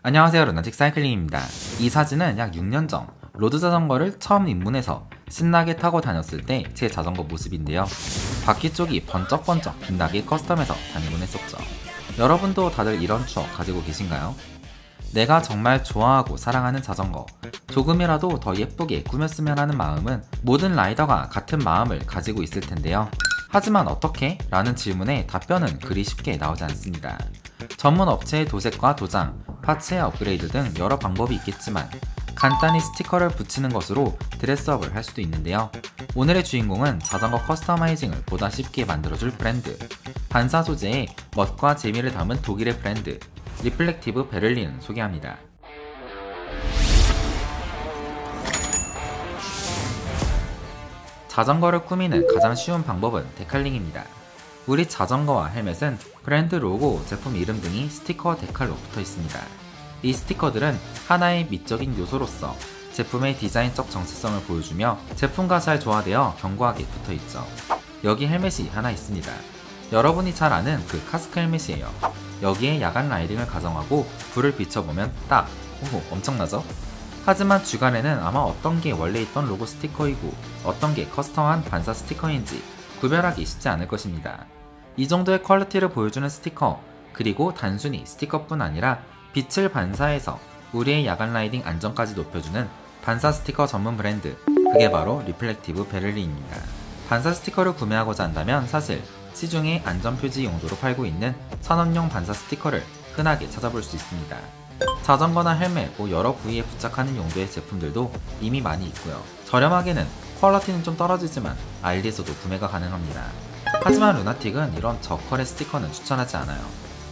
안녕하세요, 루나틱 사이클링입니다. 이 사진은 약 6년 전 로드 자전거를 처음 입문해서 신나게 타고 다녔을 때 제 자전거 모습인데요. 바퀴 쪽이 번쩍번쩍 빛나게 커스텀해서 다니곤 했었죠. 여러분도 다들 이런 추억 가지고 계신가요? 내가 정말 좋아하고 사랑하는 자전거, 조금이라도 더 예쁘게 꾸몄으면 하는 마음은 모든 라이더가 같은 마음을 가지고 있을 텐데요. 하지만 어떻게? 라는 질문에 답변은 그리 쉽게 나오지 않습니다. 전문 업체의 도색과 도장, 파츠의 업그레이드 등 여러 방법이 있겠지만 간단히 스티커를 붙이는 것으로 드레스업을 할 수도 있는데요. 오늘의 주인공은 자전거 커스터마이징을 보다 쉽게 만들어줄 브랜드, 반사 소재의 멋과 재미를 담은 독일의 브랜드 리플렉티브 베를린을 소개합니다. 자전거를 꾸미는 가장 쉬운 방법은 데칼링입니다. 우리 자전거와 헬멧은 브랜드 로고, 제품 이름 등이 스티커 데칼로 붙어 있습니다. 이 스티커들은 하나의 미적인 요소로서 제품의 디자인적 정체성을 보여주며 제품과 잘 조화되어 견고하게 붙어 있죠. 여기 헬멧이 하나 있습니다. 여러분이 잘 아는 그 카스크 헬멧이에요. 여기에 야간 라이딩을 가정하고 불을 비춰보면 딱! 오호, 엄청나죠? 하지만 주간에는 아마 어떤 게 원래 있던 로고 스티커이고 어떤 게 커스텀한 반사 스티커인지 구별하기 쉽지 않을 것입니다. 이 정도의 퀄리티를 보여주는 스티커, 그리고 단순히 스티커뿐 아니라 빛을 반사해서 우리의 야간 라이딩 안전까지 높여주는 반사 스티커 전문 브랜드, 그게 바로 리플렉티브 베를린입니다. 반사 스티커를 구매하고자 한다면 사실 시중에 안전표지 용도로 팔고 있는 산업용 반사 스티커를 흔하게 찾아볼 수 있습니다. 자전거나 헬멧, 여러 부위에 부착하는 용도의 제품들도 이미 많이 있고요. 저렴하게는 퀄리티는 좀 떨어지지만 알리에서도 구매가 가능합니다. 하지만 루나틱은 이런 저퀄의 스티커는 추천하지 않아요.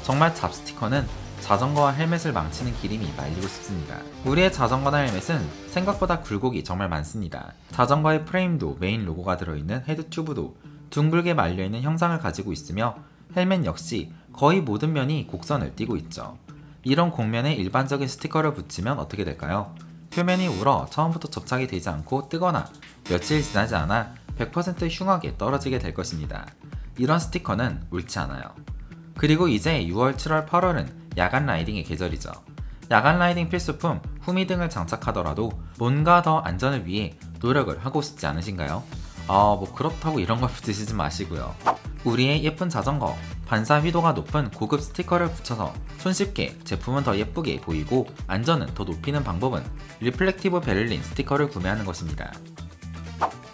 정말 잡 스티커는 자전거와 헬멧을 망치는 기름이 말리고 싶습니다. 우리의 자전거나 헬멧은 생각보다 굴곡이 정말 많습니다. 자전거의 프레임도 메인 로고가 들어있는 헤드 튜브도 둥글게 말려있는 형상을 가지고 있으며 헬멧 역시 거의 모든 면이 곡선을 띠고 있죠. 이런 곡면에 일반적인 스티커를 붙이면 어떻게 될까요? 표면이 울어 처음부터 접착이 되지 않고 뜨거나 며칠 지나지 않아 100% 흉하게 떨어지게 될 것입니다. 이런 스티커는 옳지 않아요. 그리고 이제 6월, 7월, 8월은 야간 라이딩의 계절이죠. 야간 라이딩 필수품 후미 등을 장착하더라도 뭔가 더 안전을 위해 노력을 하고 싶지 않으신가요? 그렇다고 이런 걸 붙이시지 마시고요. 우리의 예쁜 자전거, 반사 휘도가 높은 고급 스티커를 붙여서 손쉽게 제품은 더 예쁘게 보이고 안전은 더 높이는 방법은 리플렉티브 베를린 스티커를 구매하는 것입니다.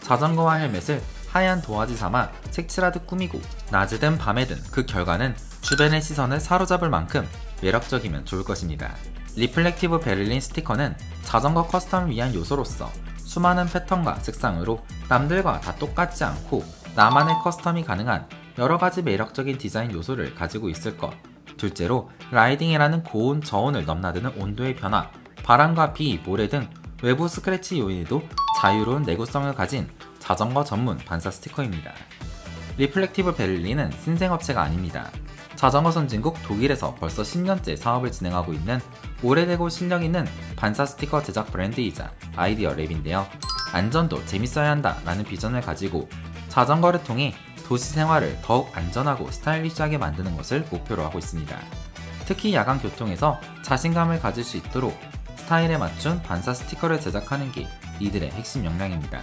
자전거와 헬멧을 하얀 도화지 삼아 색칠하듯 꾸미고 낮이든 밤에든 그 결과는 주변의 시선을 사로잡을 만큼 매력적이면 좋을 것입니다. 리플렉티브 베를린 스티커는 자전거 커스텀을 위한 요소로서 수많은 패턴과 색상으로 남들과 다 똑같지 않고 나만의 커스텀이 가능한 여러가지 매력적인 디자인 요소를 가지고 있을 것. 둘째로 라이딩이라는 고온, 저온을 넘나드는 온도의 변화, 바람과 비, 모래 등 외부 스크래치 요인에도 자유로운 내구성을 가진 자전거 전문 반사 스티커입니다. 리플렉티브 베를린은 신생업체가 아닙니다. 자전거 선진국 독일에서 벌써 10년째 사업을 진행하고 있는 오래되고 실력 있는 반사 스티커 제작 브랜드이자 아이디어 랩인데요. 안전도 재밌어야 한다 라는 비전을 가지고 자전거를 통해 도시 생활을 더욱 안전하고 스타일리시하게 만드는 것을 목표로 하고 있습니다. 특히 야간 교통에서 자신감을 가질 수 있도록 스타일에 맞춘 반사 스티커를 제작하는 게 이들의 핵심 역량입니다.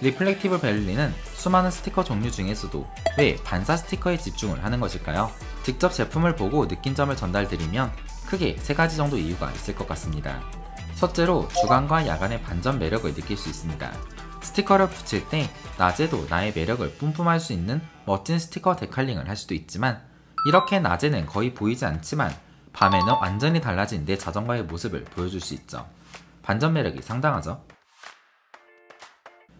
리플렉티브 베를린은 수많은 스티커 종류 중에서도 왜 반사 스티커에 집중을 하는 것일까요? 직접 제품을 보고 느낀 점을 전달드리면 크게 3가지 정도 이유가 있을 것 같습니다. 첫째로 주간과 야간의 반전 매력을 느낄 수 있습니다. 스티커를 붙일 때 낮에도 나의 매력을 뿜뿜할 수 있는 멋진 스티커 데칼링을 할 수도 있지만 이렇게 낮에는 거의 보이지 않지만 밤에는 완전히 달라진 내 자전거의 모습을 보여줄 수 있죠. 반전 매력이 상당하죠?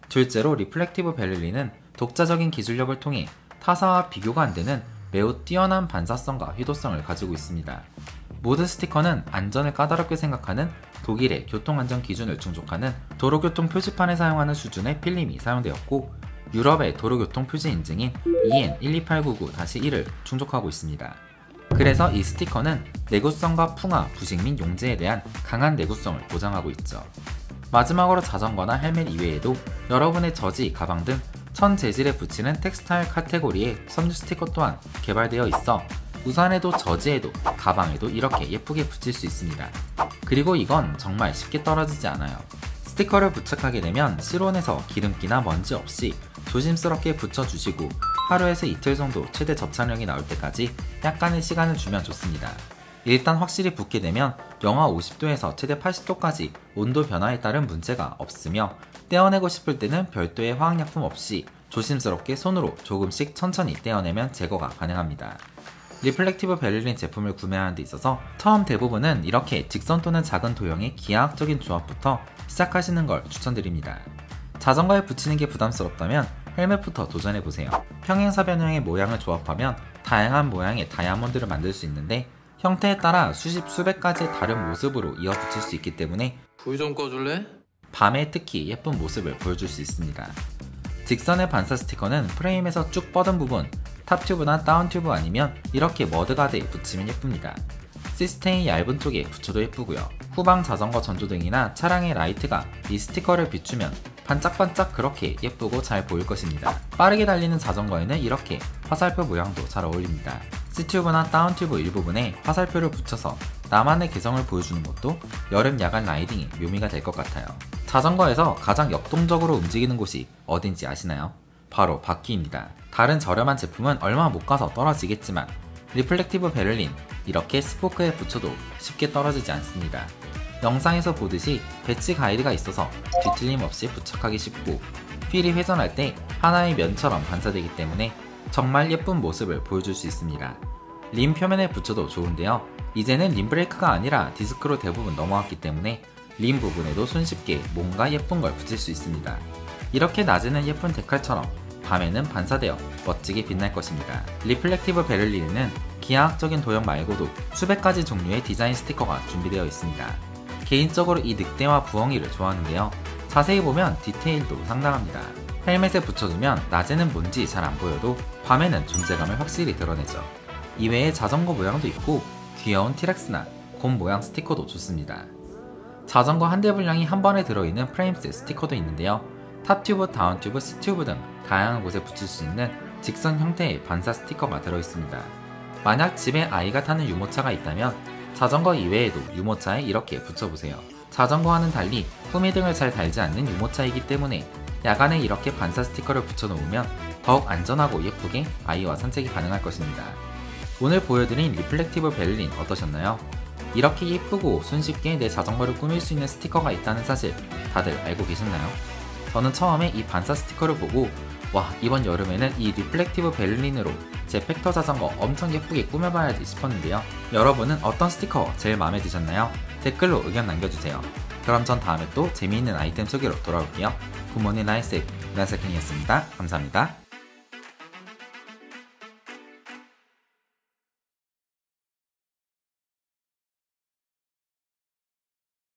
둘째로 리플렉티브 베를린은 독자적인 기술력을 통해 타사와 비교가 안되는 매우 뛰어난 반사성과 휘도성을 가지고 있습니다. 모든 스티커는 안전을 까다롭게 생각하는 독일의 교통안전 기준을 충족하는 도로교통 표지판에 사용하는 수준의 필름이 사용되었고 유럽의 도로교통 표지 인증인 EN 12899-1을 충족하고 있습니다. 그래서 이 스티커는 내구성과 풍화, 부식 및 용재에 대한 강한 내구성을 보장하고 있죠. 마지막으로 자전거나 헬멧 이외에도 여러분의 저지, 가방 등 천 재질에 붙이는 텍스타일 카테고리의 섬유 스티커 또한 개발되어 있어 우산에도 저지에도 가방에도 이렇게 예쁘게 붙일 수 있습니다. 그리고 이건 정말 쉽게 떨어지지 않아요. 스티커를 부착하게 되면 실온에서 기름기나 먼지 없이 조심스럽게 붙여주시고 하루에서 이틀 정도 최대 접착력이 나올 때까지 약간의 시간을 주면 좋습니다. 일단 확실히 붓게 되면 영하 50도에서 최대 80도까지 온도 변화에 따른 문제가 없으며 떼어내고 싶을 때는 별도의 화학약품 없이 조심스럽게 손으로 조금씩 천천히 떼어내면 제거가 가능합니다. 리플렉티브 베를린 제품을 구매하는 데 있어서 처음 대부분은 이렇게 직선 또는 작은 도형의 기하학적인 조합부터 시작하시는 걸 추천드립니다. 자전거에 붙이는 게 부담스럽다면 헬멧부터 도전해보세요. 평행사변형의 모양을 조합하면 다양한 모양의 다이아몬드를 만들 수 있는데 형태에 따라 수십 수백 가지의 다른 모습으로 이어 붙일 수 있기 때문에 불 좀 꺼줄래? 밤에 특히 예쁜 모습을 보여줄 수 있습니다. 직선의 반사 스티커는 프레임에서 쭉 뻗은 부분, 탑튜브나 다운튜브 아니면 이렇게 머드가드에 붙이면 예쁩니다. 시스템이 얇은 쪽에 붙여도 예쁘고요. 후방 자전거 전조등이나 차량의 라이트가 이 스티커를 비추면 반짝반짝 그렇게 예쁘고 잘 보일 것입니다. 빠르게 달리는 자전거에는 이렇게 화살표 모양도 잘 어울립니다. C튜브나 다운튜브 일부분에 화살표를 붙여서 나만의 개성을 보여주는 것도 여름 야간 라이딩이 묘미가 될 것 같아요. 자전거에서 가장 역동적으로 움직이는 곳이 어딘지 아시나요? 바로 바퀴입니다. 다른 저렴한 제품은 얼마 못 가서 떨어지겠지만 리플렉티브 베를린 이렇게 스포크에 붙여도 쉽게 떨어지지 않습니다. 영상에서 보듯이 배치 가이드가 있어서 뒤틀림 없이 부착하기 쉽고 휠이 회전할 때 하나의 면처럼 반사되기 때문에 정말 예쁜 모습을 보여줄 수 있습니다. 림 표면에 붙여도 좋은데요. 이제는 림 브레이크가 아니라 디스크로 대부분 넘어왔기 때문에 림 부분에도 손쉽게 뭔가 예쁜 걸 붙일 수 있습니다. 이렇게 낮에는 예쁜 데칼처럼 밤에는 반사되어 멋지게 빛날 것입니다. 리플렉티브 베를린에는 기하학적인 도형 말고도 수백 가지 종류의 디자인 스티커가 준비되어 있습니다. 개인적으로 이 늑대와 부엉이를 좋아하는데요. 자세히 보면 디테일도 상당합니다. 헬멧에 붙여두면 낮에는 뭔지 잘 안 보여도 밤에는 존재감을 확실히 드러내죠. 이외에 자전거 모양도 있고 귀여운 티렉스나 곰 모양 스티커도 좋습니다. 자전거 한 대 분량이 한 번에 들어있는 프레임셋 스티커도 있는데요. 탑튜브, 다운튜브, C튜브 등 다양한 곳에 붙일 수 있는 직선 형태의 반사 스티커가 들어있습니다. 만약 집에 아이가 타는 유모차가 있다면 자전거 이외에도 유모차에 이렇게 붙여보세요. 자전거와는 달리 후미등을 잘 달지 않는 유모차이기 때문에 야간에 이렇게 반사 스티커를 붙여놓으면 더욱 안전하고 예쁘게 아이와 산책이 가능할 것입니다. 오늘 보여드린 리플렉티브 베를린 어떠셨나요? 이렇게 예쁘고 손쉽게 내 자전거를 꾸밀 수 있는 스티커가 있다는 사실 다들 알고 계셨나요? 저는 처음에 이 반사 스티커를 보고 와, 이번 여름에는 이 리플렉티브 베를린으로 제 팩터 자전거 엄청 예쁘게 꾸며봐야지 싶었는데요. 여러분은 어떤 스티커 제일 마음에 드셨나요? 댓글로 의견 남겨주세요. 그럼 전 다음에 또 재미있는 아이템 소개로 돌아올게요. 굿모닝 라이프 나세킹이었습니다. 감사합니다.